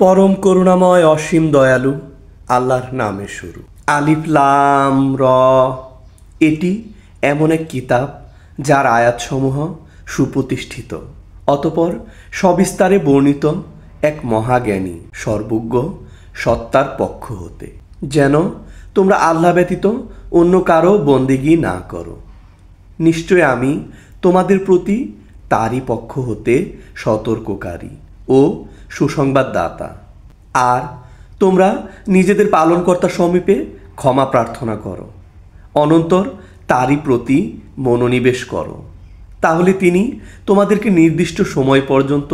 পরম করুণাময় অসীম দয়ালু আল্লাহর নামে শুরু। আলিফ লাম র। এটি এমন এক কিতাব যার আয়াতসমূহ সুপ্রতিষ্ঠিত, অতঃপর সবিস্তারে বর্ণিত এক মহাজ্ঞানী সর্বজ্ঞ সত্তার পক্ষ হতে, যেন তোমরা আল্লাহ ব্যতীত অন্য কারো বন্দেগী না করো। নিশ্চয় আমি তোমাদের প্রতি তারই পক্ষ হতে সতর্ককারী ও সুসংবাদদাতা। আর তোমরা নিজেদের পালনকর্তা সমীপে ক্ষমা প্রার্থনা করো, অনন্তর তারই প্রতি মনোনিবেশ করো। তাহলে তিনি তোমাদেরকে নির্দিষ্ট সময় পর্যন্ত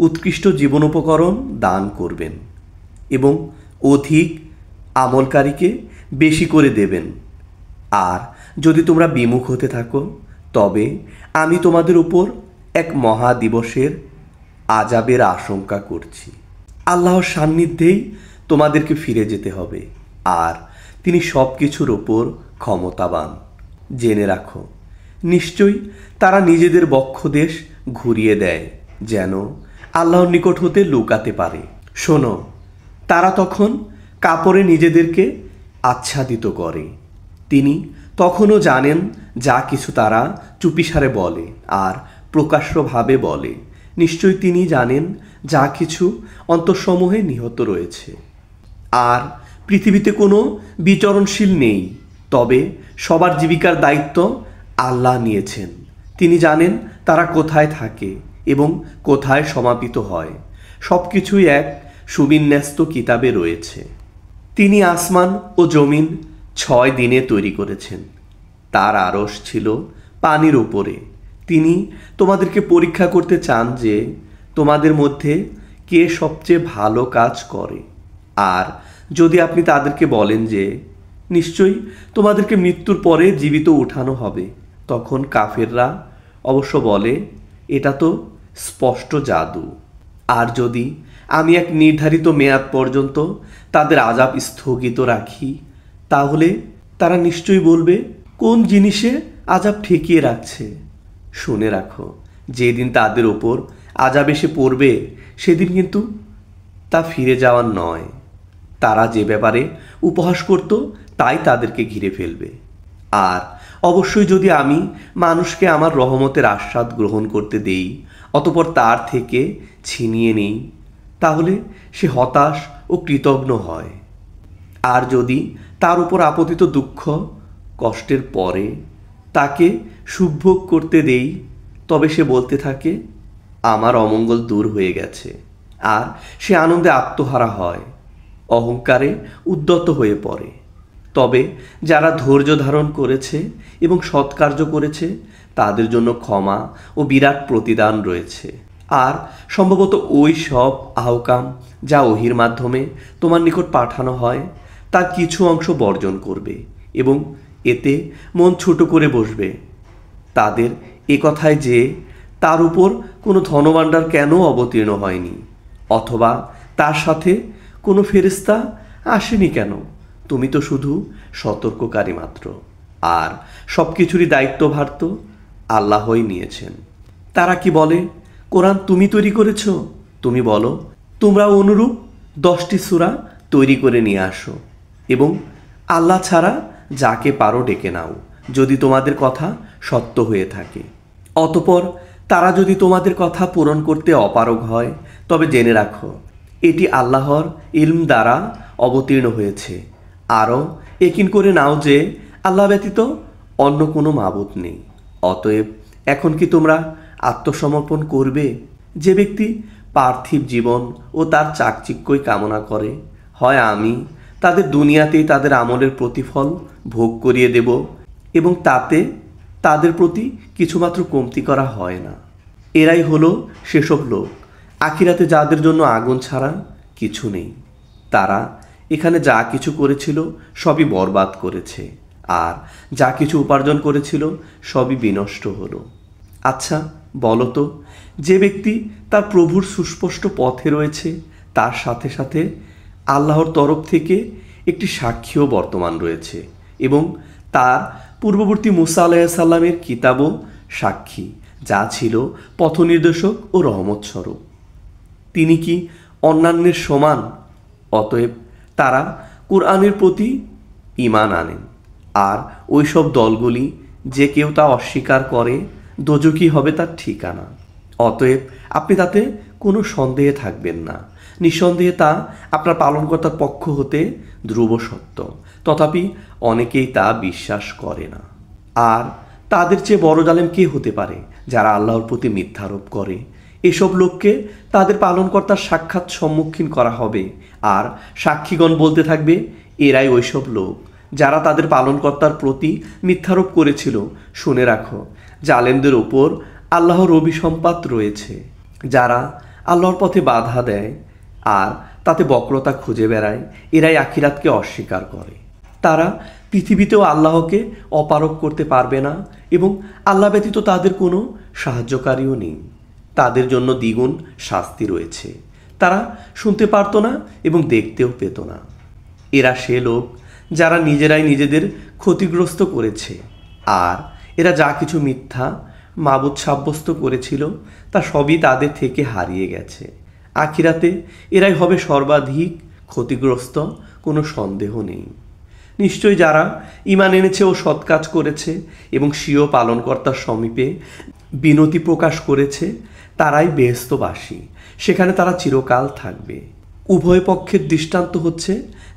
উৎকৃষ্ট জীবনোপকরণ দান করবেন এবং অধিক আমলকারীকে বেশি করে দেবেন। আর যদি তোমরা বিমুখ হতে থাকো, তবে আমি তোমাদের উপর এক মহা দিবসের আযাবের আশঙ্কা করছি। আল্লাহর সান্নিধ্যেই তোমাদেরকে ফিরে যেতে হবে, আর তিনি সব কিছুর ওপর ক্ষমতাবান। জেনে রাখো, নিশ্চয়ই তারা নিজেদের বক্ষদেশ ঘুরিয়ে দেয় যেন আল্লাহর নিকট হতে লুকাতে পারে। শোনো, তারা তখন কাপড়ে নিজেদেরকে আচ্ছাদিত করে। তিনি তখনও জানেন যা কিছু তারা চুপিসারে বলে আর প্রকাশ্যভাবে বলে। নিশ্চয়ই তিনি জানেন যা কিছু অন্তঃসমূহে নিহত রয়েছে। আর পৃথিবীতে কোনো বিচরণশীল নেই, তবে সবার জীবিকার দায়িত্ব আল্লাহ নিয়েছেন। তিনি জানেন তারা কোথায় থাকে এবং কোথায় সমাপিত হয়। সব কিছুই এক সুবিন্যস্ত কিতাবে রয়েছে। তিনি আসমান ও জমিন 6 দিনে তৈরি করেছেন। তার আরশ ছিল পানির উপরে। তিনি তোমাদেরকে পরীক্ষা করতে চান যে তোমাদের মধ্যে কে সবচেয়ে ভালো কাজ করে। আর যদি আপনি তাদেরকে বলেন যে নিশ্চয়ই তোমাদেরকে মৃত্যুর পরে জীবিত উঠানো হবে, তখন কাফেররা অবশ্য বলে এটা তো স্পষ্ট জাদু। আর যদি আমি এক নির্ধারিত মেয়াদ পর্যন্ত তাদের আযাব স্থগিত রাখি, তাহলে তারা নিশ্চয়ই বলবে কোন জিনিসে আযাব ঠেকিয়ে রাখছে। শুনে রাখো, যেদিন তাদের ওপর আযাব এসে পড়বে, সেদিন কিন্তু তা ফিরে যাওয়ার নয়। তারা যে ব্যাপারে উপহাস করত তাই তাদেরকে ঘিরে ফেলবে। আর অবশ্যই যদি আমি মানুষকে আমার রহমতের আস্বাদ গ্রহণ করতে দেই, অতঃপর তার থেকে ছিনিয়ে নেই, তাহলে সে হতাশ ও কৃতজ্ঞ হয়। আর যদি তার উপর আপতিত দুঃখ কষ্টের পরে তাকে সুখভোগ করতে দেই, তবে সে বলতে থাকে আমার অমঙ্গল দূর হয়ে গেছে। আর সে আনন্দে আত্মহারা হয়, অহংকারে উদ্যত হয়ে পড়ে। তবে যারা ধৈর্য ধারণ করেছে এবং সৎকার্য করেছে, তাদের জন্য ক্ষমা ও বিরাট প্রতিদান রয়েছে। আর সম্ভবত ওই সব আহকাম যা ওহির মাধ্যমে তোমার নিকট পাঠানো হয়, তার কিছু অংশ বর্জন করবে এবং এতে মন ছোট করে বসবে। তাদের এ কথায় যে তার উপর কোনো ধনভাণ্ডার কেন অবতীর্ণ হয়নি, অথবা তার সাথে কোনো ফেরেশতা আসেনি কেন। তুমি তো শুধু সতর্ককারী মাত্র, আর সব কিছুরই দায়িত্বভার তো আল্লাহই নিয়েছেন। তারা কি বলে কোরআন তুমি তৈরি করেছ? তুমি বলো তোমরা অনুরূপ 10টি সূরা তৈরি করে নিয়ে আসো এবং আল্লাহ ছাড়া যাকে পারো ডেকে নাও, যদি তোমাদের কথা সত্য হয়ে থাকে। অতঃপর তারা যদি তোমাদের কথা পূরণ করতে অপারগ হয়, তবে জেনে রাখো এটি আল্লাহর ইলম দ্বারা অবতীর্ণ হয়েছে। আরও একিন করে নাও যে আল্লাহ ব্যতীত অন্য কোনো মাবুদ নেই। অতএব এখন কি তোমরা আত্মসমর্পণ করবে? যে ব্যক্তি পার্থিব জীবন ও তার চাকচিক্যই কামনা করে, হয় আমি তাদের দুনিয়াতেই তাদের আমলের প্রতিফল ভোগ করিয়ে দেব এবং তাতে তাদের প্রতি কিছুমাত্র কমতি করা হয় না। এরাই হলো সেসব লোক আখিরাতে যাদের জন্য আগুন ছাড়া কিছু নেই। তারা এখানে যা কিছু করেছিল সবই বরবাদ করেছে, আর যা কিছু উপার্জন করেছিল সবই বিনষ্ট হলো। আচ্ছা বলো তো, যে ব্যক্তি তার প্রভুর সুস্পষ্ট পথে রয়েছে, তার সাথে সাথে আল্লাহর তরফ থেকে একটি সাক্ষীও বর্তমান রয়েছে এবং তার পূর্ববর্তী মুসা আলাইহিস সালামের কিতাবও সাক্ষী, যা ছিল পথনির্দেশক ও রহমত স্বরূপ। তিনি কি অন্যান্যের সমান? অতএব তারা কোরআনের প্রতি ঈমান আনেন। আর ওইসব দলগুলি যে কেউ তা অস্বীকার করে, দোজখী হবে তার ঠিকানা। অতএব আপনি তাতে কোনো সন্দেহে থাকবেন না। নিঃসন্দেহে তা আপনার পালনকর্তার পক্ষ হতে ধ্রুব সত্য, তথাপি অনেকেই তা বিশ্বাস করে না। আর তাদের চেয়ে বড় জালেম কে হতে পারে, যারা আল্লাহর প্রতি মিথ্যারোপ করে? এসব লোককে তাদের পালনকর্তার সাক্ষাৎ সম্মুখীন করা হবে, আর সাক্ষীগণ বলতে থাকবে, এরাই ওইসব লোক যারা তাদের পালনকর্তার প্রতি মিথ্যারোপ করেছিল। শুনে রাখো, জালেমদের ওপর আল্লাহর অভিসম্পাত রয়েছে। যারা আল্লাহর পথে বাধা দেয় আর তাতে বক্রতা খুঁজে বেড়ায়, এরাই আখিরাতকে অস্বীকার করে। তারা পৃথিবীতেও আল্লাহকে অপারক করতে পারবে না, এবং আল্লাহ ব্যতীত তাদের কোনো সাহায্যকারীও নেই। তাদের জন্য দ্বিগুণ শাস্তি রয়েছে। তারা শুনতে পারত না এবং দেখতেও পেত না। এরা সে লোক যারা নিজেরাই নিজেদের ক্ষতিগ্রস্ত করেছে, আর এরা যা কিছু মিথ্যা মাবুদ সাব্যস্ত করেছিল তা সবই তাদের থেকে হারিয়ে গেছে। আখিরাতে এরাই হবে সর্বাধিক ক্ষতিগ্রস্ত, কোনো সন্দেহ নেই। নিশ্চয়ই যারা ঈমান এনেছে ও সৎ কাজ করেছে এবং স্বীয় পালনকর্তার সমীপে বিনতি প্রকাশ করেছে, তারাই বেহেশতবাসী। সেখানে তারা চিরকাল থাকবে। উভয় পক্ষের দৃষ্টান্ত হচ্ছে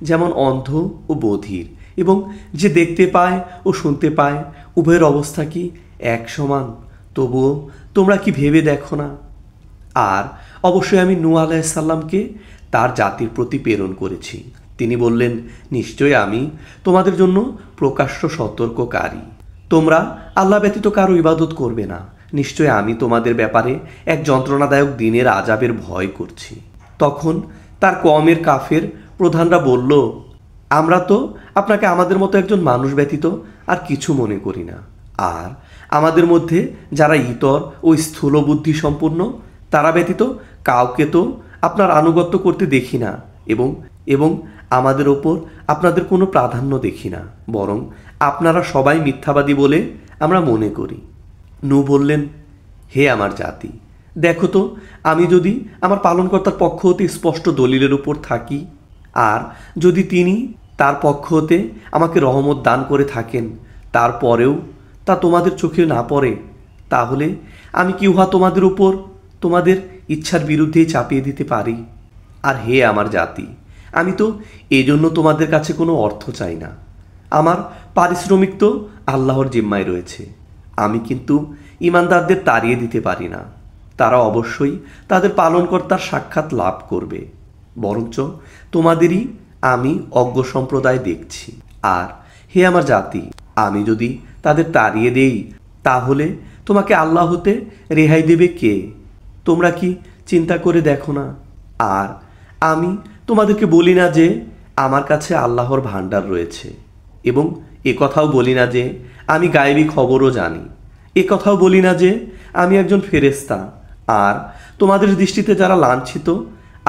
যেমন অন্ধ ও বধির, এবং যে দেখতে পায় ও শুনতে পায়, উভয়ের অবস্থা কি এক সমান? তবুও তোমরা কি ভেবে দেখো না? আর অবশ্যই আমি নূহ আলাইহিস সালামকে তার জাতির প্রতি প্রেরণ করেছি। তিনি বললেন, নিশ্চয় আমি তোমাদের জন্য প্রকাশ্য সতর্ককারী। তোমরা আল্লাহ ব্যতীত কারো ইবাদত করবে না। নিশ্চয় আমি তোমাদের ব্যাপারে এক যন্ত্রণাদায়ক দিনের আযাবের ভয় করছি। তখন তার কওমের কাফের প্রধানরা বলল, আমরা তো আপনাকে আমাদের মতো একজন মানুষ ব্যতীত আর কিছু মনে করি না। আর আমাদের মধ্যে যারা ইতর ও স্থূল বুদ্ধি সম্পূর্ণ, তারা ব্যতীত কাউকে তো আপনার আনুগত্য করতে দেখি না, এবং আমাদের ওপর আপনাদের কোনো প্রাধান্য দেখি না, বরং আপনারা সবাই মিথ্যাবাদী বলে আমরা মনে করি। নূহ বললেন, হে আমার জাতি, দেখো তো, আমি যদি আমার পালনকর্তার পক্ষ হতে স্পষ্ট দলিলের উপর থাকি, আর যদি তিনি তার পক্ষ হতে আমাকে রহমত দান করে থাকেন, তারপরেও তা তোমাদের চোখে না পড়ে, তাহলে আমি কি উহা তোমাদের উপর তোমাদের ইচ্ছার বিরুদ্ধেই চাপিয়ে দিতে পারি? আর হে আমার জাতি, আমি তো এজন্য তোমাদের কাছে কোনো অর্থ চাই না। আমার পারিশ্রমিক তো আল্লাহর জিম্মায় রয়েছে। আমি কিন্তু ঈমানদারদের তাড়িয়ে দিতে পারি না। তারা অবশ্যই তাদের পালনকর্তার সাক্ষাৎ লাভ করবে। বরঞ্চ তোমাদেরই আমি অজ্ঞ সম্প্রদায় দেখছি। আর হে আমার জাতি, আমি যদি তাদের তাড়িয়ে দেই, তাহলে তোমাকে আল্লাহ হতে রেহাই দেবে কে? তোমরা কি চিন্তা করে দেখো না? আর আমি তোমাদেরকে বলি না যে আমার কাছে আল্লাহর ভাণ্ডার রয়েছে, এবং এ কথাও বলি না যে আমি গায়েবী খবরও জানি। এ কথাও বলি না যে আমি একজন ফেরেশতা। আর তোমাদের দৃষ্টিতে যারা লাঞ্ছিত,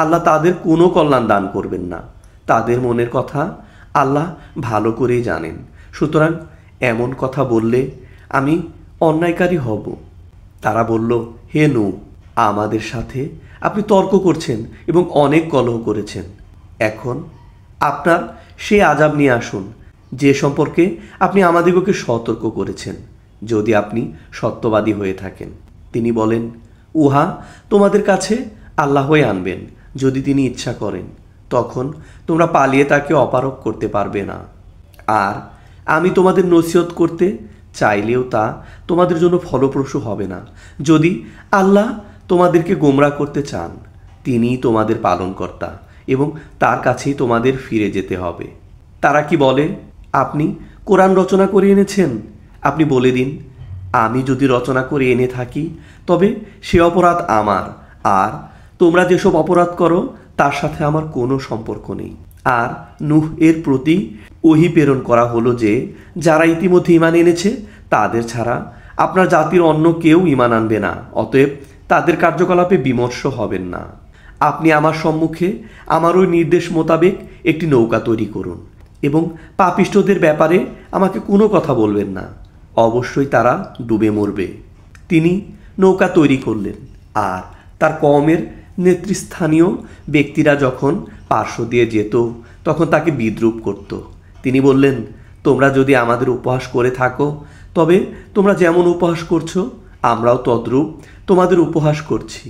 আল্লাহ তাদের কোনো কল্যাণ দান করবেন না। তাদের মনের কথা আল্লাহ ভালো করেই জানেন। সুতরাং এমন কথা বললে আমি অন্যায়কারী হব। তারা বলল, হে নূহ, আমাদের সাথে আপনি তর্ক করছেন এবং অনেক কলহ করেছেন। এখন আপনার সেই আযাব নিয়ে আসুন, যে সম্পর্কে আপনি আমাদিগকে সতর্ক করেছেন, যদি আপনি সত্যবাদী হয়ে থাকেন। তিনি বলেন, উহা তোমাদের কাছে আল্লাহই আনবেন যদি তিনি ইচ্ছা করেন। তখন তোমরা পালিয়ে তাকে অপারক করতে পারবে না। আর আমি তোমাদের নসিহত করতে চাইলেও তা তোমাদের জন্য ফলপ্রসূ হবে না। যদি আল্লাহ তোমাদেরকে গোমরাহ করতে চান, তিনিই তোমাদের পালনকর্তা, এবং তার কাছেই তোমাদের ফিরে যেতে হবে। তারা কি বলে, আপনি কোরআন রচনা করে এনেছেন? আপনি বলে দিন, আমি যদি রচনা করে এনে থাকি, তবে সে অপরাধ আমার, আর তোমরা যেসব অপরাধ করো তার সাথে আমার কোনো সম্পর্ক নেই। আর নূহ এর প্রতি ওহী প্রেরণ করা হলো যে যারা ইতিমধ্যে ঈমান এনেছে তাদের ছাড়া আপনার জাতির অন্য কেউ ঈমান আনবে না। অতএব তাদের কার্যকলাপে বিমর্ষ হবেন না। আপনি আমার সম্মুখে আমার ওই নির্দেশ মোতাবেক একটি নৌকা তৈরি করুন, এবং পাপিষ্ঠদের ব্যাপারে আমাকে কোনো কথা বলবেন না। অবশ্যই তারা ডুবে মরবে। তিনি নৌকা তৈরি করলেন, আর তার কওমের নেতৃস্থানীয় ব্যক্তিরা যখন পার্শ্ব দিয়ে যেত তখন তাকে বিদ্রূপ করত। তিনি বললেন, তোমরা যদি আমাদের উপহাস করে থাকো তবে তোমরা যেমন উপহাস করছো আমরাও তদ্রূপ তোমাদের উপহাস করছি।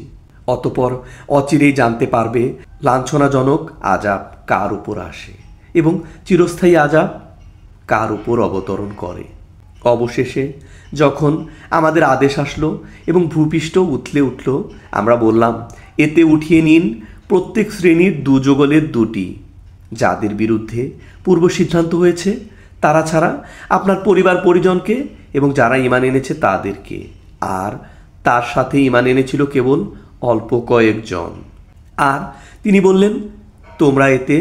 অতপর অচিরেই জানতে পারবে লাঞ্ছনাজনক আযাব কার উপর আসে এবং চিরস্থায়ী আযাব কার উপর অবতরণ করে। অবশেষে যখন আমাদের আদেশ আসলো এবং ভূপৃষ্ঠ উথলে উঠল, আমরা বললাম, এতে উঠিয়ে নিন প্রত্যেক শ্রেণীর 2 যুগলের 2টি। যাদের বিরুদ্ধে পূর্ব সিদ্ধান্ত হয়েছে তারা ছাড়া আপনার পরিবার পরিজনকে এবং যারা ঈমান এনেছে তাদেরকে। আর তার সাথে ঈমান এনেছিল কেবল অল্প কয়েকজন। আর তিনি বললেন, তোমরা এতে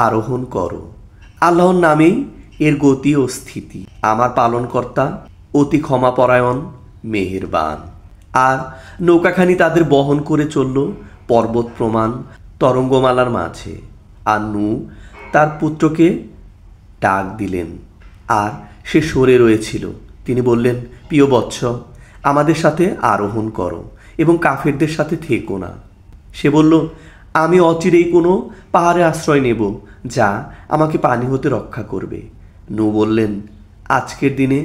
আরোহণ করো। আল্লাহর নামেই এর গতি ও স্থিতি। আমার পালনকর্তা অতি ক্ষমাপরায়ণ, মেহেরবান। আর নৌকাখানি তাদের বহন করে চলল পর্বত প্রমাণ তরঙ্গমালার মাঝে। আর নূহ তার পুত্রকে ডাক দিলেন, আর সে সরে রয়েছিল। তিনি বললেন, প্রিয় বৎস, আমাদের সাথে আরোহণ করো এবং কাফেরদের সাথে থেকো না। সে বলল, আমি অচিরেই কোনো পাহাড়ে আশ্রয় নেব যা আমাকে পানি হতে রক্ষা করবে। নূহ বললেন, আজকের দিনে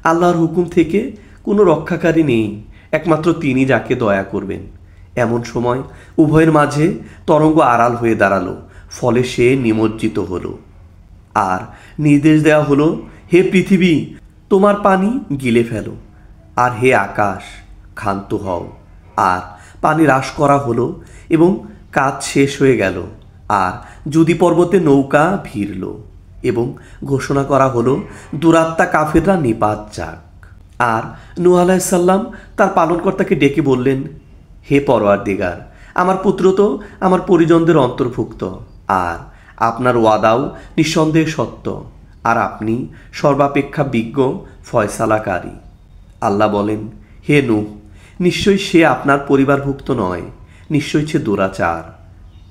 আল্লাহর হুকুম থেকে কোনো রক্ষাকারী নেই, একমাত্র তিনি যাকে দয়া করবেন। এমন সময় উভয়ের মাঝে তরঙ্গ আড়াল হয়ে দাঁড়ালো, ফলে সে নিমজ্জিত হলো। আর নির্দেশ দেওয়া হলো, হে পৃথিবী, তোমার পানি গিলে ফেলো, আর হে আকাশ, ক্ষান্ত হও। আর পানি হ্রাস করা হলো এবং কাজ শেষ হয়ে গেল। আর জুদি পর্বতে নৌকা ভিড়ল এবং ঘোষণা করা হলো, দুরাত্মা কাফেররা নিপাত যাক। আর নূহ আলাইহিস সালাম তার পালনকর্তাকে ডেকে বললেন, হে পরওয়ারদিগার, আমার পুত্র তো আমার পরিজনদের অন্তর্ভুক্ত, আর আপনার ওয়াদাও নিঃসন্দেহে সত্য, আর আপনি সর্বাপেক্ষা বিজ্ঞ ফয়সালাকারী। আল্লাহ বলেন, হে নূহ, নিশ্চয়ই সে আপনার পরিবারভুক্ত নয়, নিশ্চয়ই সে দুরাচার।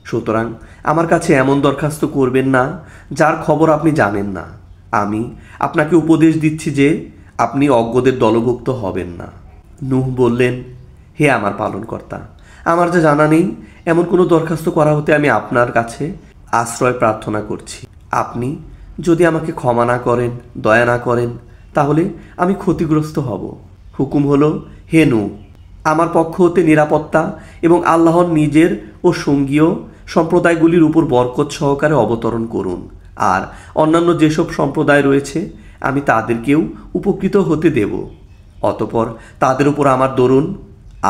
সুতরাং আমার কাছে এমন দরখাস্ত করবেন না যার খবর আপনি জানেন না। আমি আপনাকে উপদেশ দিচ্ছি যে আপনি অজ্ঞদের দলভুক্ত হবেন না। নূহ বললেন, হে আমার পালনকর্তা, আমার যা জানা নেই এমন কোনো দরখাস্ত করা হতে আমি আপনার কাছে আশ্রয় প্রার্থনা করছি। আপনি যদি আমাকে ক্ষমা না করেন, দয়া না করেন, তাহলে আমি ক্ষতিগ্রস্ত হব। হুকুম হলো, হে নূহ, আমার পক্ষ হতে নিরাপত্তা এবং আল্লাহর নিজের ও সঙ্গীয় সম্প্রদায়গুলির উপর বরকত সহকারে অবতরণ করুন। আর অন্যান্য যেসব সম্প্রদায় রয়েছে আমি তাদেরকেও উপকৃত হতে দেব। অতপর তাদের উপর আমার দরুন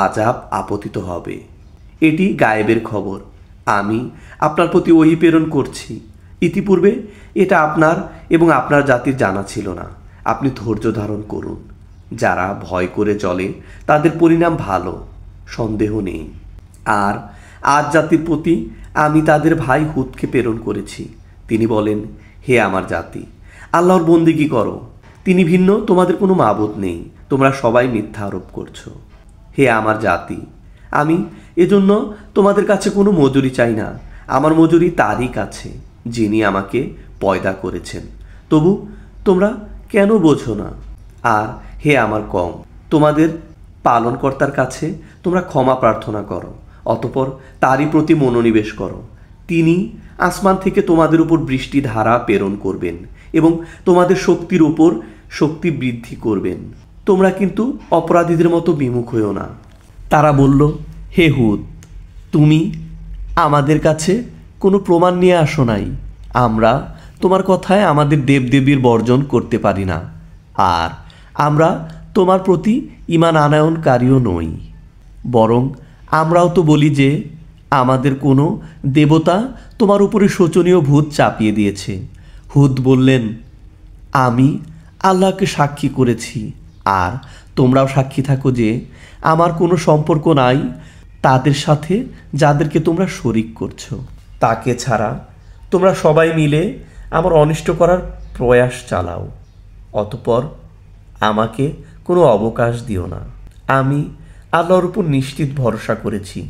আযাব আপতিত হবে। এটি গায়েবের খবর। আমি আপনার প্রতি ওহী প্রেরণ করছি। ইতিপূর্বে এটা আপনার এবং আপনার জাতির জানা ছিল না। আপনি ধৈর্য ধারণ করুন। যারা ভয় করে চলে তাদের পরিণাম ভালো, সন্দেহ নেই। আর আদ জাতির প্রতি আমি তাদের ভাই হুদকে প্রেরণ করেছি। তিনি বলেন, হে আমার জাতি, আল্লাহর বন্দেগী করো, তিনি ভিন্ন তোমাদের কোনো মাবুদ নেই, তোমরা সবাই মিথ্যা আরোপ করছো। হে আমার জাতি, আমি এজন্য তোমাদের কাছে কোনো মজুরি চাই না, আমার মজুরি তারই কাছে যিনি আমাকে পয়দা করেছেন। তবু তোমরা কেন বোঝো না? আর হে আমার কম, তোমাদের পালনকর্তার কাছে তোমরা ক্ষমা প্রার্থনা করো, অতপর তারই প্রতি মনোনিবেশ করো। তিনি আসমান থেকে তোমাদের উপর বৃষ্টি ধারা প্রেরণ করবেন এবং তোমাদের শক্তির উপর শক্তি বৃদ্ধি করবেন। তোমরা কিন্তু অপরাধীদের মতো বিমুখ হইও না। তারা বলল, হে হুদ, তুমি আমাদের কাছে কোনো প্রমাণ নিয়ে আসো নাই। আমরা তোমার কথায় আমাদের দেবদেবীর বর্জন করতে পারি না, আর আমরা তোমার প্রতি ঈমান আনয়নকারীও নই। বরং আমরাও তো বলি যে আমাদের কোনো দেবতা তোমার উপরে শোচনীয় ভূত চাপিয়ে দিয়েছে। হুদ বললেন, আমি আল্লাহকে সাক্ষী করেছি, আর তোমরাও সাক্ষী থাকো যে আমার কোনো সম্পর্ক নাই তাদের সাথে যাদেরকে তোমরা শরিক করছো। তাকে ছাড়া তোমরা সবাই মিলে আমার অনিষ্ট করার প্রয়াস চালাও। অতপর আমাকে কোনো অবকাশ দিও না। আমি আল্লাহর উপর নিশ্চিত ভরসা করেছি,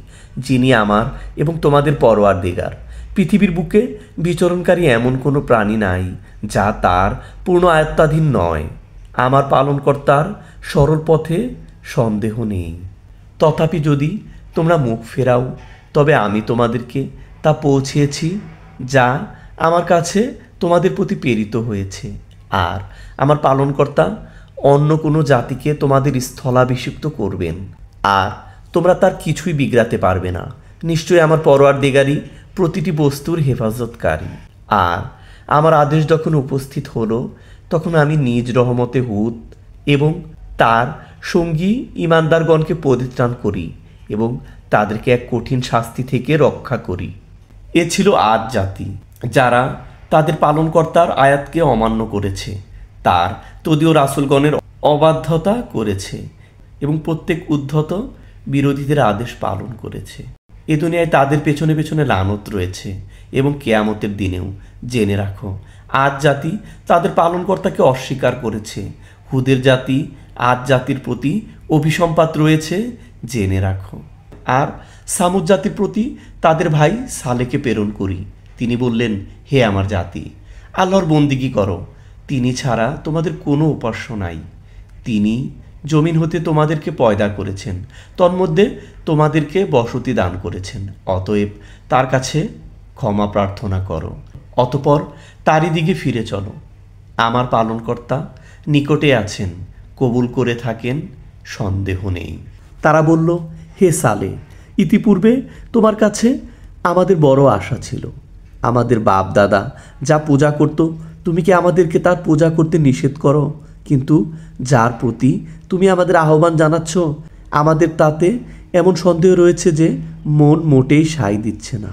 যিনি আমার এবং তোমাদের পরওয়ারদিগার। পৃথিবীর বুকে বিচরণকারী এমন কোনো প্রাণী নাই যা তার পূর্ণ আয়ত্তাধীন নয়। আমার পালনকর্তার সরল পথে সন্দেহ নেই। তথাপি যদি তোমরা মুখ ফেরাও, তবে আমি তোমাদেরকে তা পৌঁছিয়েছি যা আমার কাছে তোমাদের প্রতি প্রেরিত হয়েছে, আর আমার পালনকর্তা অন্য কোনো জাতিকে তোমাদের স্থলাভিষিক্ত করবেন, আর তোমরা তার কিছুই বিগড়াতে পারবে না। নিশ্চয়ই আমার পরওয়ারদিগারই প্রতিটি বস্তুর হেফাজতকারী। আর আমার আদেশ যখন উপস্থিত হলো, তখন আমি নিজ রহমতে হুদ এবং তার সঙ্গী ইমানদারগণকে পরিত্রাণ করি এবং তাদেরকে এক কঠিন শাস্তি থেকে রক্ষা করি। এ ছিল আদ জাতি, যারা তাদের পালনকর্তার আয়াতকে অমান্য করেছে, তার তদীয় রাসূলগণের অবাধ্যতা করেছে এবং প্রত্যেক উদ্ধত বিরোধীদের আদেশ পালন করেছে। এ দুনিয়ায় তাদের পেছনে পেছনে লানত রয়েছে এবং কেয়ামতের দিনেও। জেনে রাখো, আদ জাতি তাদের পালনকর্তাকে অস্বীকার করেছে। হুদের জাতি আদ জাতির প্রতি অভিসম্পাত রয়েছে, জেনে রাখো। আর সামুদ জাতির প্রতি তাদের ভাই সালেকে প্রেরণ করি। তিনি বললেন, হে আমার জাতি, আল্লাহর বন্দিগি করো, তিনি ছাড়া তোমাদের কোনো উপাস্য নাই। তিনি জমিন হতে তোমাদেরকে পয়দা করেছেন, তন্মধ্যে তোমাদেরকে বসতি দান করেছেন। অতএব তার কাছে ক্ষমা প্রার্থনা করো, অতপর তারই দিকে ফিরে চলো। আমার পালনকর্তা নিকটে আছেন, কবুল করে থাকেন, সন্দেহ নেই। তারা বলল, হে সালে, ইতিপূর্বে তোমার কাছে আমাদের বড় আশা ছিল। আমাদের বাপ দাদা যা পূজা করত, তুমি কি আমাদেরকে তার পূজা করতে নিষেধ করো? কিন্তু যার প্রতি তুমি আমাদের আহ্বান জানাচ্ছ, আমাদের তাতে এমন সন্দেহ রয়েছে যে মন মোটেই সায় দিচ্ছে না।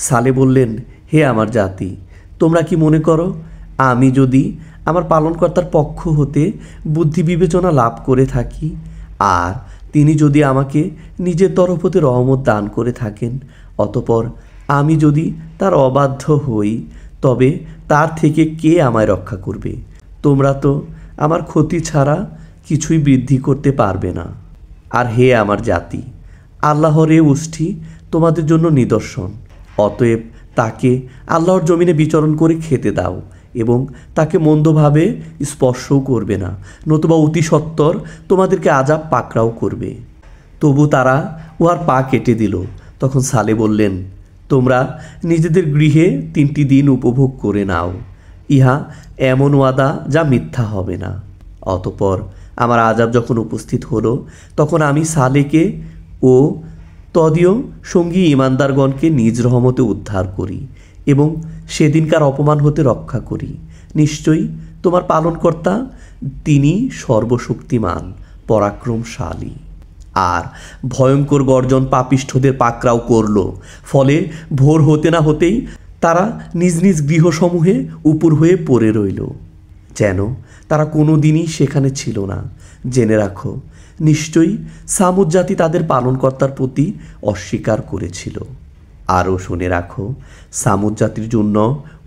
সালে বললেন, হে আমার জাতি, তোমরা কি মনে করো আমি যদি আমার পালনকর্তার পক্ষ হতে বুদ্ধি বিবেচনা লাভ করে থাকি, আর তিনি যদি আমাকে নিজের তরফ হতে রহমত দান করে থাকেন, অতপর আমি যদি তার অবাধ্য হই, তবে তার থেকে কে আমায় রক্ষা করবে? তোমরা তো আমার ক্ষতি ছাড়া কিছুই বৃদ্ধি করতে পারবে না। আর হে আমার জাতি, আল্লাহর এ উষ্টি তোমাদের জন্য নিদর্শন। অতএব তাকে আল্লাহর জমিনে বিচরণ করে খেতে দাও এবং তাকে মন্দভাবে স্পর্শও করবে না, নতুবা অতি সত্বর তোমাদেরকে আযাব পাকড়াও করবে। তবু তারা উহার পা কেটে দিল। তখন সালে বললেন, তোমরা নিজেদের গৃহে 3টি দিন উপভোগ করে নাও, ইহা এমন ওয়াদা যা মিথ্যা হবে না। অতপর আমার আযাব যখন উপস্থিত হলো, তখন আমি সালেকে ও তদীয় সঙ্গী ইমানদারগণকে নিজ রহমতে উদ্ধার করি এবং সেদিনকার অপমান হতে রক্ষা করি। নিশ্চয়ই তোমার পালনকর্তা তিনি সর্বশক্তিমান, পরাক্রমশালী। আর ভয়ঙ্কর গর্জন পাপিষ্ঠদের পাকড়াও করল। ফলে ভোর হতে না হতেই তারা নিজ নিজ গৃহসমূহে উপুর হয়ে পড়ে রইল, যেন তারা কোনো দিনই সেখানে ছিল না। জেনে রাখো, নিশ্চয়ই সামুদ জাতি তাদের পালনকর্তার প্রতি অস্বীকার করেছিল। আরও শুনে রাখো, সামুদ জাতির জন্য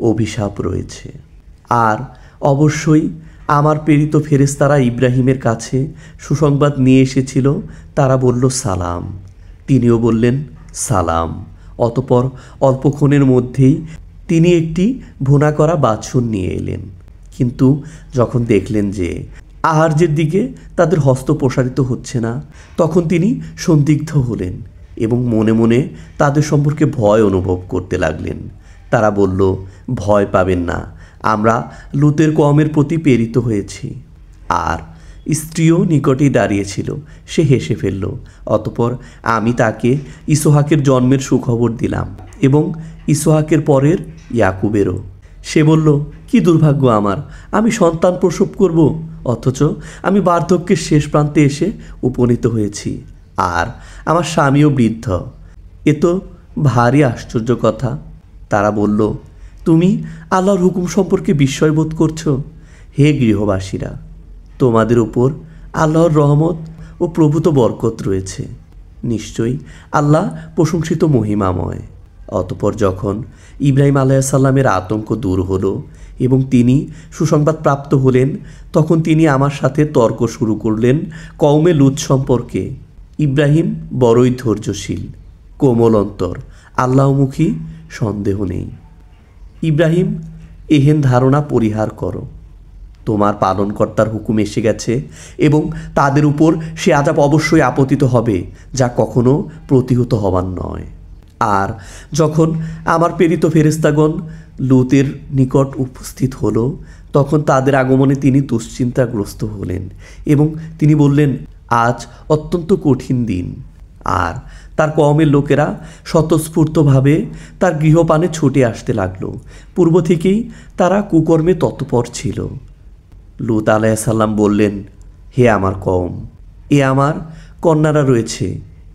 অভিশাপ রয়েছে। আর অবশ্যই আমার প্রেরিত ফেরেশতারা ইব্রাহিমের কাছে সুসংবাদ নিয়ে এসেছিল। তারা বলল সালাম, তিনিও বললেন সালাম। অতপর অল্পক্ষণের মধ্যেই তিনি একটি ভুনা করা বাছুর নিয়ে এলেন। কিন্তু যখন দেখলেন যে আহার্যের দিকে তাদের হস্ত প্রসারিত হচ্ছে না, তখন তিনি সন্দিগ্ধ হলেন এবং মনে মনে তাদের সম্পর্কে ভয় অনুভব করতে লাগলেন। তারা বলল, ভয় পাবেন না, আমরা লূতের কওমের প্রতি প্রেরিত হয়েছি। আর স্ত্রীও নিকটেই দাঁড়িয়েছিল, সে হেসে ফেলল। অতপর আমি তাকে ইসহাকের জন্মের সুখবর দিলাম এবং ইসহাকের পরের ইয়াকুবেরও। সে বলল, কি দুর্ভাগ্য আমার, আমি সন্তান প্রসব করব, অথচ আমি বার্ধক্যের শেষ প্রান্তে এসে উপনীত হয়েছি, আর আমার স্বামীও বৃদ্ধ। এ তো ভারী আশ্চর্য কথা। তারা বলল, তুমি আল্লাহর হুকুম সম্পর্কে বিস্ময়বোধ করছো? হে গৃহবাসীরা, তোমাদের উপর আল্লাহর রহমত ও প্রভূত বরকত রয়েছে। নিশ্চয়ই আল্লাহ প্রশংসিত মহিমাময়। অতপর যখন ইব্রাহিম আলাইহিসসালামের আতঙ্ক দূর হলো এবং তিনি সুসংবাদ প্রাপ্ত হলেন, তখন তিনি আমার সাথে তর্ক শুরু করলেন কওমে লূত সম্পর্কে। ইব্রাহিম বড়ই ধৈর্যশীল, কোমল অন্তর, আল্লাহমুখী, সন্দেহ নেই। ইব্রাহিম, এহেন ধারণা পরিহার করো। তোমার পালনকর্তার হুকুম এসে গেছে এবং তাদের উপর সে আযাব অবশ্যই আপতিত হবে, যা কখনো প্রতিহত হবার নয়। আর যখন আমার প্রেরিত ফেরেশতাগণ লূতের নিকট উপস্থিত হলো, তখন তাদের আগমনে তিনি দুশ্চিন্তাগ্রস্ত হলেন এবং তিনি বললেন, আজ অত্যন্ত কঠিন দিন। আর তার কওমের লোকেরা স্বতঃস্ফূর্তভাবে তার গৃহপানে ছুটে আসতে লাগলো। পূর্ব থেকেই তারা কুকর্মে তৎপর ছিল। লূত আলাইহিসসালাম বললেন, হে আমার কওম, এ আমার কন্যারা রয়েছে,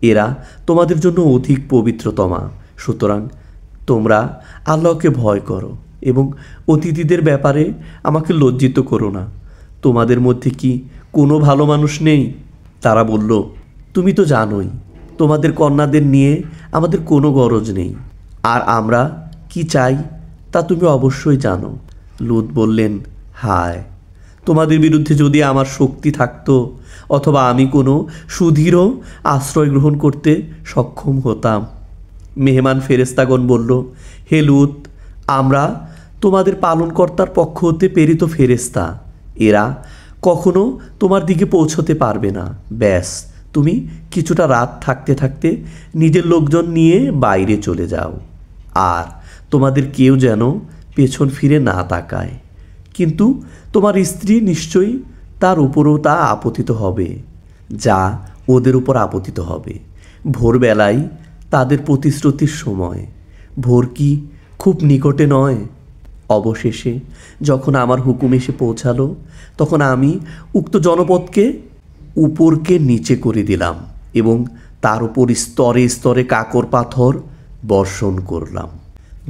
এরা তোমাদের জন্য অধিক পবিত্রতমা, সুতরাং তোমরা আল্লাহকে ভয় করো এবং অতিথিদের ব্যাপারে আমাকে লজ্জিত করো না। তোমাদের মধ্যে কি কোনো ভালো মানুষ নেই? তারা বলল, তুমি তো জানোই তোমাদের কন্যাদের নিয়ে আমাদের কোনো গরজ নেই, আর আমরা কি চাই তা তুমি অবশ্যই জানো। লূত বললেন, হায়, তোমাদের বিরুদ্ধে যদি আমার শক্তি থাকতো অথবা আমি কোনো সুদৃঢ় আশ্রয় গ্রহণ করতে সক্ষম হতাম। মেহমান ফেরেশতাগণ বলল, হে লূত, আমরা তোমাদের পালনকর্তার পক্ষ হতে প্রেরিত ফেরেশতা, এরা কখনো তোমার দিকে পৌঁছতে পারবে না। ব্যাস, তুমি কিছুটা রাত থাকতে থাকতে নিজের লোকজন নিয়ে বাইরে চলে যাও, আর তোমাদের কেউ যেন পেছন ফিরে না তাকায়। কিন্তু তোমার স্ত্রী নিশ্চয়ই তার উপরও তা আপতিত হবে, যা ওদের উপর আপতিত হবে। ভোরবেলায় তাদের প্রতিশ্রুতির সময়, ভোর কি খুব নিকটে নয়? অবশেষে যখন আমার হুকুম এসে পৌঁছালো, তখন আমি উক্ত জনপদকে উপরকে নিচে করে দিলাম এবং তার উপর স্তরে স্তরে কাকর পাথর বর্ষণ করলাম,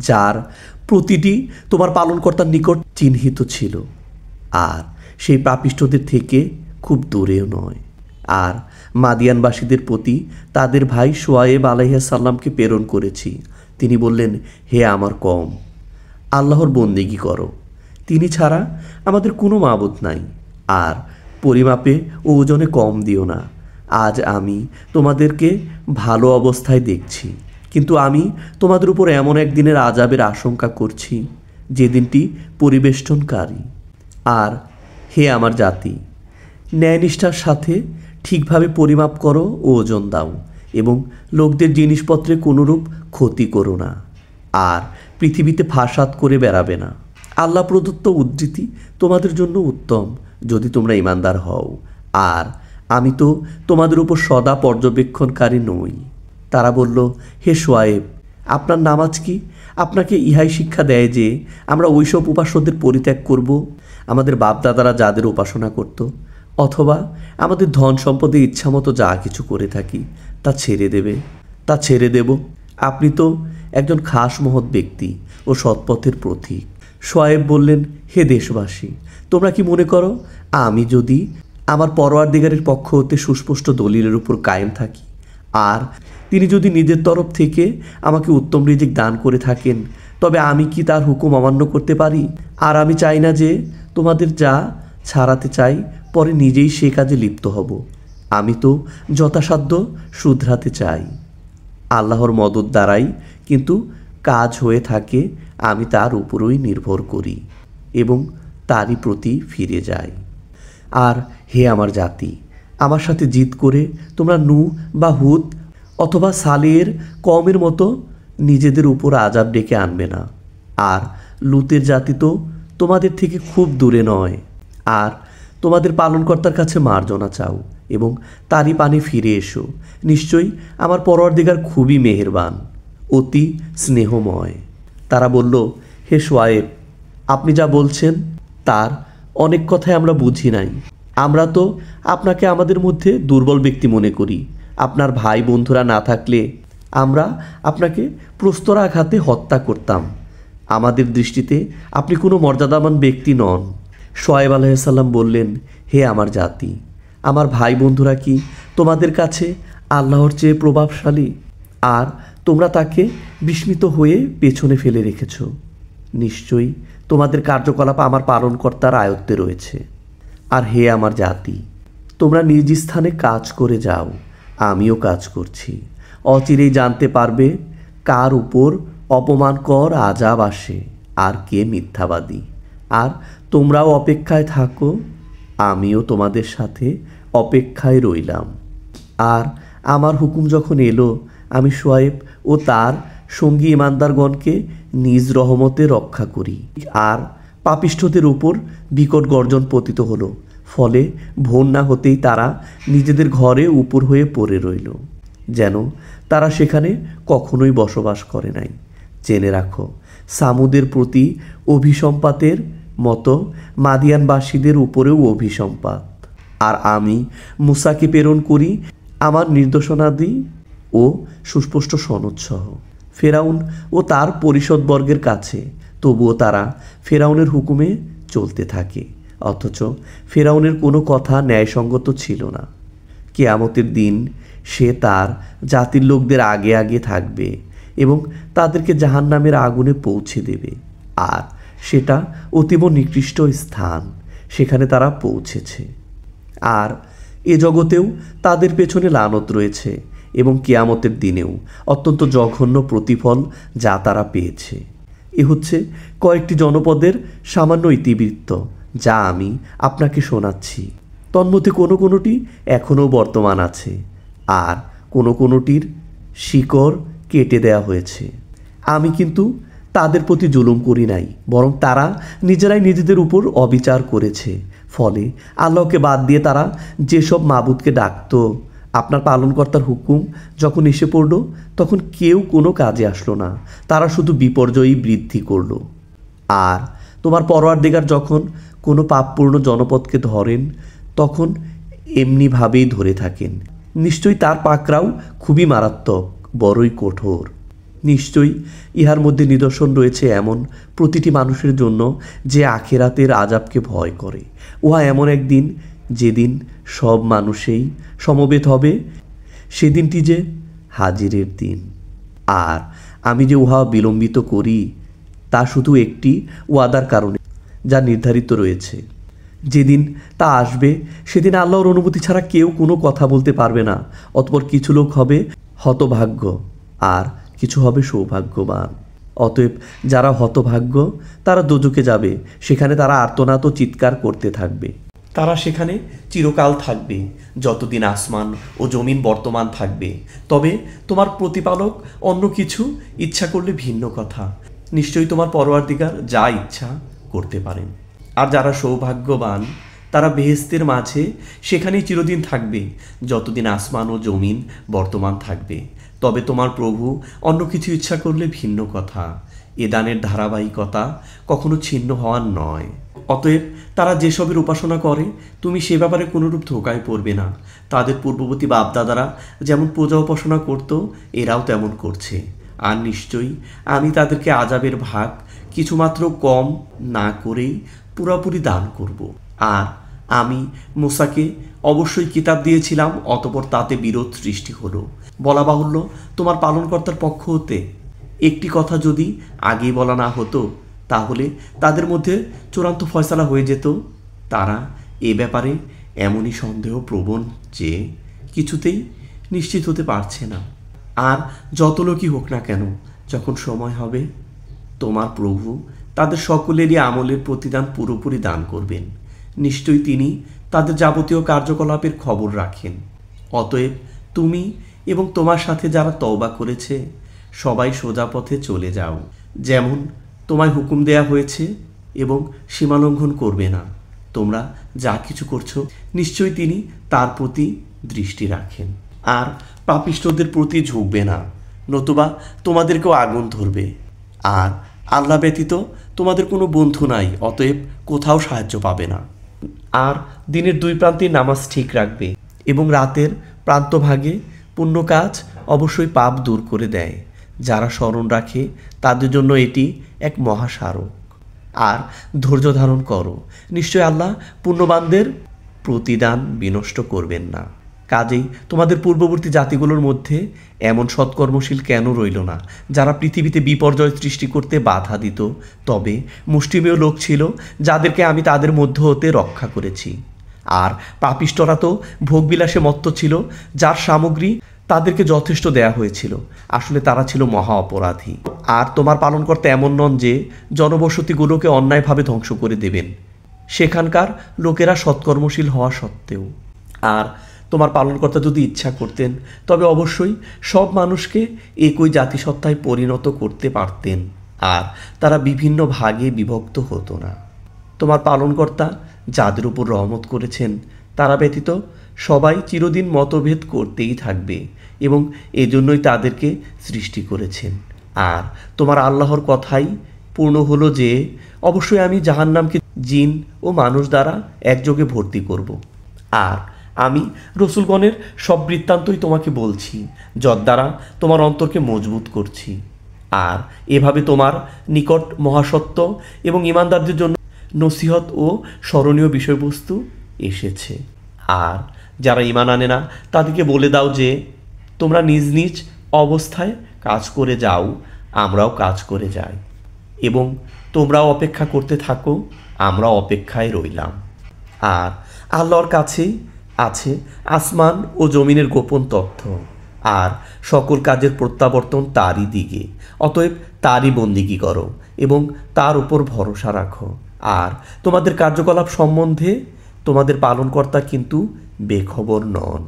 যার প্রতিটি তোমার পালনকর্তার নিকট চিহ্নিত ছিল, আর সেই পাপিষ্ঠদের থেকে খুব দূরেও নয়। আর মাদিয়ানবাসীদের প্রতি তাদের ভাই শুআয়ব আলাইহিসসালামকে প্রেরণ করেছি। তিনি বললেন, হে আমার কওম, আল্লাহর বন্দেগী করো, তিনি ছাড়া আমাদের কোনো মাবুদ নাই, আর পরিমাপে ও ওজনে কম দিও না। আজ আমি তোমাদেরকে ভালো অবস্থায় দেখছি, কিন্তু আমি তোমাদের উপর এমন একদিনের আযাবের আশঙ্কা করছি, যে দিনটি পরিবেষ্টনকারী। আর হে আমার জাতি, ন্যায়নিষ্ঠার সাথে ঠিকভাবে পরিমাপ করো ও ওজন দাও, এবং লোকদের জিনিসপত্রে কোনোরূপ ক্ষতি করো না, আর পৃথিবীতে ফাসাদ করে বেড়াবে না। আল্লাহ প্রদত্ত উদ্ধৃতি তোমাদের জন্য উত্তম, যদি তোমরা ঈমানদার হও। আর আমি তো তোমাদের উপর সদা পর্যবেক্ষণকারী নই। তারা বলল, হে শুআয়ব, আপনার নামাজ কি আপনাকে ইহাই শিক্ষা দেয় যে আমরা ওইসব উপাস্যদের পরিত্যাগ করব, আমাদের বাপদাদারা যাদের উপাসনা করত, অথবা আমাদের ধন সম্পদে ইচ্ছামতো যা কিছু করে থাকি তা ছেড়ে দেব? আপনি তো একজন খাস মহৎ ব্যক্তি ও সৎপথের প্রতীক। শুআয়ব বললেন, হে দেশবাসী, তোমরা কি মনে করো আমি যদি আমার পরওয়ারদিগারের পক্ষ হতে সুস্পষ্ট দলিলের উপর কায়েম থাকি, আর তিনি যদি নিজের তরফ থেকে আমাকে উত্তম রিজিক দান করে থাকেন, তবে আমি কি তার হুকুম অমান্য করতে পারি? আর আমি চাই না যে তোমাদের যা ছাড়াতে চাই পরে নিজেই সে কাজে লিপ্ত হব। আমি তো যথাসাধ্য শুধরাতে চাই। আল্লাহর মদদ দ্বারাই কিন্তু কাজ হয়ে থাকে, আমি তার উপরই নির্ভর করি এবং তারই প্রতি ফিরে যাই। আর হে আমার জাতি, আমার সাথে জিদ করে তোমরা নূহ বা হুদ অথবা সালেহের কওমের মতো নিজেদের উপর আযাব ডেকে আনবে না। আর লূতের জাতি তো তোমাদের থেকে খুব দূরে নয়। আর তোমাদের পালনকর্তার কাছে মার্জনা চাও এবং তারই পানে ফিরে এসো। নিশ্চয়ই আমার পরওয়ারদিগার খুবই মেহেরবান, অতি স্নেহময়। তারা বলল, হে শুআয়ব, আপনি যা বলছেন তার অনেক কথাই আমরা বুঝি নাই। আমরা তো আপনাকে আমাদের মধ্যে দুর্বল ব্যক্তি মনে করি। আপনার ভাই বন্ধুরা না থাকলে আমরা আপনাকে প্রস্তরাঘাতে হত্যা করতাম। আমাদের দৃষ্টিতে আপনি কোনো মর্যাদাবান ব্যক্তি নন। শুআয়ব আলাইহিসসালাম বললেন, হে আমার জাতি, আমার ভাই বন্ধুরা কি তোমাদের কাছে আল্লাহর চেয়ে প্রভাবশালী? আর তোমরা তাকে বিস্মিত হয়ে পেছনে ফেলে রেখেছ। নিশ্চয়ই তোমাদের কার্যকলাপ আমার পালনকর্তার আয়ত্তে রয়েছে। আর হে আমার জাতি, তোমরা নিজ স্থানে কাজ করে যাও, আমিও কাজ করছি। অচিরেই জানতে পারবে কার উপর অপমানকর আযাব আসে আর কে মিথ্যাবাদী। আর তোমরাও অপেক্ষায় থাকো, আমিও তোমাদের সাথে অপেক্ষায় রইলাম। আর আমার হুকুম যখন এলো, আমি শুআয়ব ও তার সঙ্গী ইমানদারগণকে নিজ রহমতে রক্ষা করি। আর পাপিষ্ঠদের উপর বিকট গর্জন পতিত হলো, ফলে ভোর না হতেই তারা নিজেদের ঘরে উপর হয়ে পড়ে রইল, যেন তারা সেখানে কখনোই বসবাস করে নাই। জেনে রাখো, সামুদের প্রতি অভিসম্পাতের মতো মাদিয়ানবাসীদের উপরেও অভিসম্পাত। আর আমি মুসাকে প্রেরণ করি আমার নির্দেশনাদি ও সুস্পষ্ট সনদসহ ফেরাউন ও তার পরিষদবর্গের কাছে। তবুও তারা ফেরাউনের হুকুমে চলতে থাকে, অথচ ফেরাউনের কোনো কথা ন্যায়সঙ্গত ছিল না। কিয়ামতের দিন সে তার জাতির লোকদের আগে আগে থাকবে এবং তাদেরকে জাহান্নামের আগুনে পৌঁছে দেবে। আর সেটা অতীব নিকৃষ্ট স্থান, সেখানে তারা পৌঁছেছে। আর এ জগতেও তাদের পেছনে লানত রয়েছে এবং কিয়ামতের দিনেও অত্যন্ত জঘন্য প্রতিফল যা তারা পেয়েছে। এ হচ্ছে কয়েকটি জনপদের সামান্য ইতিবৃত্ত যা আমি আপনাকে শোনাচ্ছি। তন্মধ্যে কোনো কোনোটি এখনও বর্তমান আছে, আর কোনো কোনোটির শিকড় কেটে দেয়া হয়েছে। আমি কিন্তু তাদের প্রতি জুলুম করি নাই, বরং তারা নিজেরাই নিজেদের উপর অবিচার করেছে। ফলে আল্লাহকে বাদ দিয়ে তারা যেসব মাবুদকে ডাকত, আপনার পালনকর্তার হুকুম যখন এসে পড়ল তখন কেউ কোনো কাজে আসলো না, তারা শুধু বিপর্যয়ই বৃদ্ধি করল। আর তোমার পরওয়ারদিগার যখন কোনো পাপপূর্ণ জনপদকে ধরেন তখন এমনিভাবেই ধরে থাকেন। নিশ্চয়ই তার পাকড়াও খুবই মারাত্মক, বড়ই কঠোর। নিশ্চয়ই ইহার মধ্যে নিদর্শন রয়েছে এমন প্রতিটি মানুষের জন্য যে আখিরাতের আযাবকে ভয় করে। উহা এমন একদিন যেদিন সব মানুষেই সমবেত হবে, সেদিনটি যে হাজিরের দিন। আর আমি যে উহা বিলম্বিত করি তা শুধু একটি ওয়াদার কারণে যা নির্ধারিত রয়েছে। যেদিন তা আসবে সেদিন আল্লাহর অনুমতি ছাড়া কেউ কোনো কথা বলতে পারবে না। অতঃপর কিছু লোক হবে হতভাগ্য আর কিছু হবে সৌভাগ্যবান। অতএব যারা হতভাগ্য তারা দোজখে যাবে, সেখানে তারা আর্তনাদ ও চিৎকার করতে থাকবে। তারা সেখানে চিরকাল থাকবে, যতদিন আসমান ও জমিন বর্তমান থাকবে। তবে তোমার প্রতিপালক অন্য কিছু ইচ্ছা করলে ভিন্ন কথা। নিশ্চয়ই তোমার পরওয়ারদিগার যা ইচ্ছা করতে পারেন। আর যারা সৌভাগ্যবান তারা বেহেশতের মাঝে সেখানেই চিরদিন থাকবে, যতদিন আসমান ও জমিন বর্তমান থাকবে। তবে তোমার প্রভু অন্য কিছু ইচ্ছা করলে ভিন্ন কথা। এ দানের ধারাবাহিকতা কখনো ছিন্ন হওয়ার নয়। অতএব তারা যেসবের উপাসনা করে তুমি সে ব্যাপারে কোনোরূপ ধোকায় পড়বে না। তাদের পূর্ববর্তী বাপদাদারা যেমন পূজা উপাসনা করত, এরাও তেমন করছে। আর নিশ্চয়ই আমি তাদেরকে আযাবের ভাগ কিছুমাত্র কম না করেই পুরোপুরি দান করব। আর আমি মুসাকে অবশ্যই কিতাব দিয়েছিলাম, অতঃপর তাতে বিরোধ সৃষ্টি হলো। বলা বাহুল্য, তোমার পালনকর্তার পক্ষ হতে একটি কথা যদি আগেই বলা না হতো তাহলে তাদের মধ্যে চূড়ান্ত ফয়সালা হয়ে যেত। তারা এ ব্যাপারে এমনই সন্দেহপ্রবণ যে কিছুতেই নিশ্চিত হতে পারছে না। আর যত লোকই হোক না কেন, যখন সময় হবে তোমার প্রভু তাদের সকলেরই আমলের প্রতিদান পুরোপুরি দান করবেন। নিশ্চয়ই তিনি তাদের যাবতীয় কার্যকলাপের খবর রাখেন। অতএব তুমি এবং তোমার সাথে যারা তওবা করেছে সবাই সোজা পথে চলে যাও, যেমন তোমায় হুকুম দেয়া হয়েছে, এবং সীমালঙ্ঘন করবে না। তোমরা যা কিছু করছো নিশ্চয়ই তিনি তার প্রতি দৃষ্টি রাখেন। আর পাপিষ্ঠদের প্রতি ঝুঁকবে না, নতুবা তোমাদেরকেও আগুন ধরবে। আর আল্লাহ ব্যতীত তোমাদের কোনো বন্ধু নাই, অতএব কোথাও সাহায্য পাবে না। আর দিনের দুই প্রান্তে নামাজ ঠিক রাখবে এবং রাতের প্রান্তভাগে পুণ্য কাজ অবশ্যই পাপ দূর করে দেয়। যারা স্মরণ রাখে তাদের জন্য এটি এক মহাস্মারক। আর ধৈর্য ধারণ করো, নিশ্চয় আল্লাহ পুণ্যবানদের প্রতিদান বিনষ্ট করবেন না। কাজেই তোমাদের পূর্ববর্তী জাতিগুলোর মধ্যে এমন সৎকর্মশীল কেন রইল না যারা পৃথিবীতে বিপর্যয় সৃষ্টি করতে বাধা দিত? তবে মুষ্টিমেয় লোক ছিল যাদেরকে আমি তাদের মধ্য হতে রক্ষা করেছি। আর পাপিষ্টরা তো ভোগবিলাসে মত্ত ছিল, যার সামগ্রী তাদেরকে যথেষ্ট দেয়া হয়েছিল। আসলে তারা ছিল মহা অপরাধী। আর তোমার পালনকর্তা এমন নন যে জনবসতিগুলোকে অন্যায়ভাবে ধ্বংস করে দেবেন, সেখানকার লোকেরা সৎকর্মশীল হওয়া সত্ত্বেও। আর তোমার পালনকর্তা যদি ইচ্ছা করতেন তবে অবশ্যই সব মানুষকে একই জাতিসত্তায় পরিণত করতে পারতেন, আর তারা বিভিন্ন ভাগে বিভক্ত হতো না। তোমার পালনকর্তা যাদের উপর রহমত করেছেন তারা ব্যতীত সবাই চিরদিন মতভেদ করতেই থাকবে এবং এজন্যই তাদেরকে সৃষ্টি করেছেন। আর তোমার আল্লাহর কথাই পূর্ণ হলো যে অবশ্যই আমি জাহান্নামকে জিন ও মানুষ দ্বারা একযোগে ভর্তি করব। আর আমি রসুলগণের সব বৃত্তান্তই তোমাকে বলছি, যদ্বারা তোমার অন্তরকে মজবুত করছি। আর এভাবে তোমার নিকট মহাসত্য এবং ইমানদারদের জন্য নসিহত ও স্মরণীয় বিষয়বস্তু এসেছে। আর যারা ঈমান আনে না তাদেরকে বলে দাও যে তোমরা নিজ নিজ অবস্থায় কাজ করে যাও, আমরাও কাজ করে যাই, এবং তোমরাও অপেক্ষা করতে থাকো, আমরাও অপেক্ষায় রইলাম। আর আল্লাহর কাছেই আছে আসমান ও জমিনের গোপন তথ্য, আর সকল কাজের প্রত্যাবর্তন তারই দিকে। অতএব তারই বন্দিগি করো এবং তার উপর ভরসা রাখো। আর তোমাদের কার্যকলাপ সম্বন্ধে তোমাদের পালনকর্তা কিন্তু বেখবর নন।